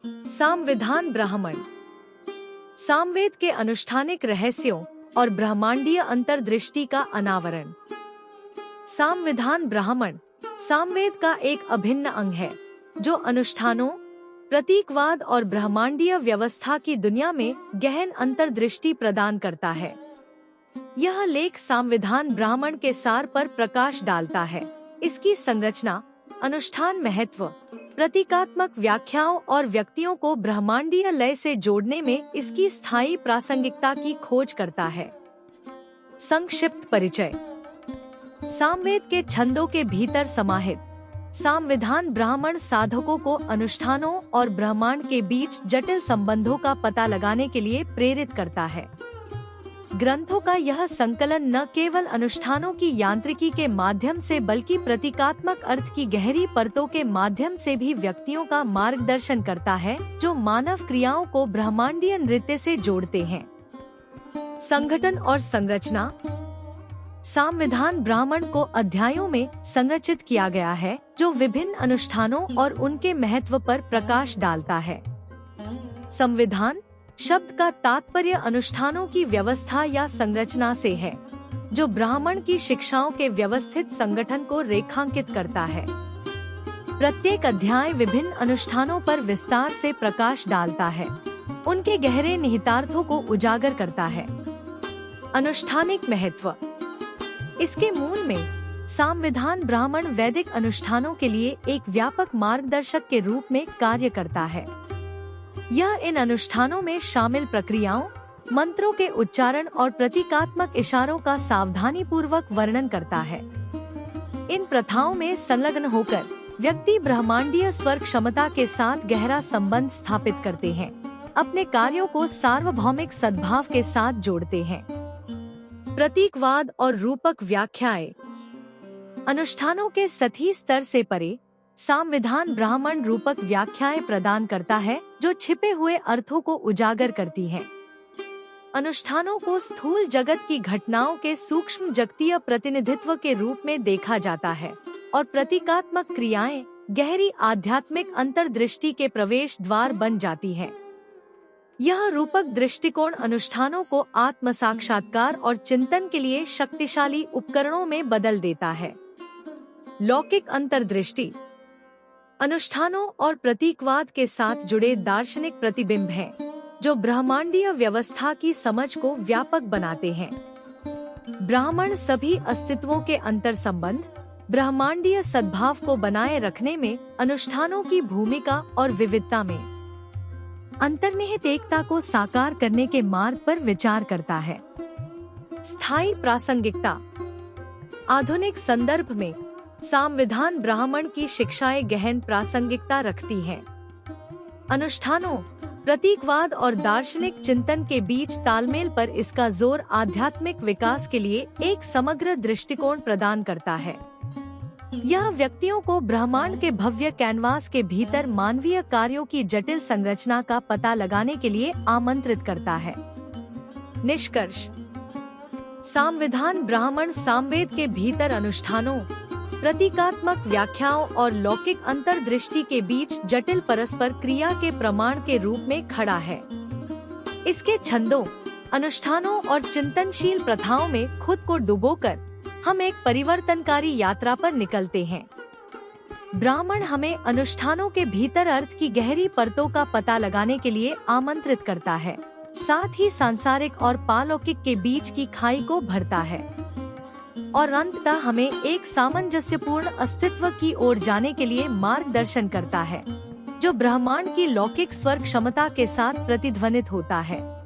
सामविधान ब्राह्मण। सामवेद के अनुष्ठानिक रहस्यों और ब्रह्मांडीय अंतर्दृष्टि का अनावरण। सामविधान ब्राह्मण सामवेद का एक अभिन्न अंग है जो अनुष्ठानों, प्रतीकवाद और ब्रह्मांडीय व्यवस्था की दुनिया में गहन अंतर्दृष्टि प्रदान करता है। यह लेख सामविधान ब्राह्मण के सार पर प्रकाश डालता है। इसकी संरचना, अनुष्ठान महत्व, प्रतीकात्मक व्याख्याओं और व्यक्तियों को ब्रह्मांडीय लय से जोड़ने में इसकी स्थायी प्रासंगिकता की खोज करता है। संक्षिप्त परिचय। सामवेद के छंदों के भीतर समाहित सामविधान ब्राह्मण साधकों को अनुष्ठानों और ब्रह्मांड के बीच जटिल संबंधों का पता लगाने के लिए प्रेरित करता है। ग्रंथों का यह संकलन न केवल अनुष्ठानों की यांत्रिकी के माध्यम से बल्कि प्रतीकात्मक अर्थ की गहरी परतों के माध्यम से भी व्यक्तियों का मार्गदर्शन करता है जो मानव क्रियाओं को ब्रह्मांडीय नृत्य से जोड़ते हैं। संगठन और संरचना। सामविधान ब्राह्मण को अध्यायों में संरचित किया गया है जो विभिन्न अनुष्ठानों और उनके महत्व पर प्रकाश डालता है। संविधान शब्द का तात्पर्य अनुष्ठानों की व्यवस्था या संरचना से है जो ब्राह्मण की शिक्षाओं के व्यवस्थित संगठन को रेखांकित करता है। प्रत्येक अध्याय विभिन्न अनुष्ठानों पर विस्तार से प्रकाश डालता है, उनके गहरे निहितार्थों को उजागर करता है। अनुष्ठानिक महत्व। इसके मूल में सामविधान ब्राह्मण वैदिक अनुष्ठानों के लिए एक व्यापक मार्गदर्शक के रूप में कार्य करता है। यह इन अनुष्ठानों में शामिल प्रक्रियाओं, मंत्रों के उच्चारण और प्रतीकात्मक इशारों का सावधानी पूर्वक वर्णन करता है। इन प्रथाओं में संलग्न होकर व्यक्ति ब्रह्मांडीय स्वर क्षमता के साथ गहरा संबंध स्थापित करते हैं, अपने कार्यों को सार्वभौमिक सद्भाव के साथ जोड़ते हैं। प्रतीकवाद और रूपक व्याख्याएं। अनुष्ठानों के सतही स्तर से परे सामविधान ब्राह्मण रूपक व्याख्याएं प्रदान करता है जो छिपे हुए अर्थों को उजागर करती हैं। अनुष्ठानों को स्थूल जगत की घटनाओं के सूक्ष्म जगतीय प्रतिनिधित्व के रूप में देखा जाता है और प्रतीकात्मक क्रियाएं गहरी आध्यात्मिक अंतर्दृष्टि के प्रवेश द्वार बन जाती हैं। यह रूपक दृष्टिकोण अनुष्ठानों को आत्म साक्षात्कार और चिंतन के लिए शक्तिशाली उपकरणों में बदल देता है। लौकिक अंतर्दृष्टि। अनुष्ठानों और प्रतीकवाद के साथ जुड़े दार्शनिक प्रतिबिंब हैं, जो ब्रह्मांडीय व्यवस्था की समझ को व्यापक बनाते हैं। ब्राह्मण सभी अस्तित्वों के अंतर संबंध, ब्रह्मांडीय सद्भाव को बनाए रखने में अनुष्ठानों की भूमिका और विविधता में अंतर्निहित एकता को साकार करने के मार्ग पर विचार करता है। स्थायी प्रासंगिकता। आधुनिक संदर्भ में सामविधान ब्राह्मण की शिक्षाएं गहन प्रासंगिकता रखती हैं। अनुष्ठानों, प्रतीकवाद और दार्शनिक चिंतन के बीच तालमेल पर इसका जोर आध्यात्मिक विकास के लिए एक समग्र दृष्टिकोण प्रदान करता है। यह व्यक्तियों को ब्रह्मांड के भव्य कैनवास के भीतर मानवीय कार्यों की जटिल संरचना का पता लगाने के लिए आमंत्रित करता है। निष्कर्ष। सामविधान ब्राह्मण सामवेद के भीतर अनुष्ठानों, प्रतीकात्मक व्याख्याओं और लौकिक अंतर्दृष्टि के बीच जटिल परस्पर क्रिया के प्रमाण के रूप में खड़ा है। इसके छंदों, अनुष्ठानों और चिंतनशील प्रथाओं में खुद को डुबोकर हम एक परिवर्तनकारी यात्रा पर निकलते हैं। ब्राह्मण हमें अनुष्ठानों के भीतर अर्थ की गहरी परतों का पता लगाने के लिए आमंत्रित करता है, साथ ही सांसारिक और पालौकिक के बीच की खाई को भरता है और अंततः हमें एक सामंजस्यपूर्ण अस्तित्व की ओर जाने के लिए मार्गदर्शन करता है, जो ब्रह्मांड की लौकिक स्वर क्षमता के साथ प्रतिध्वनित होता है।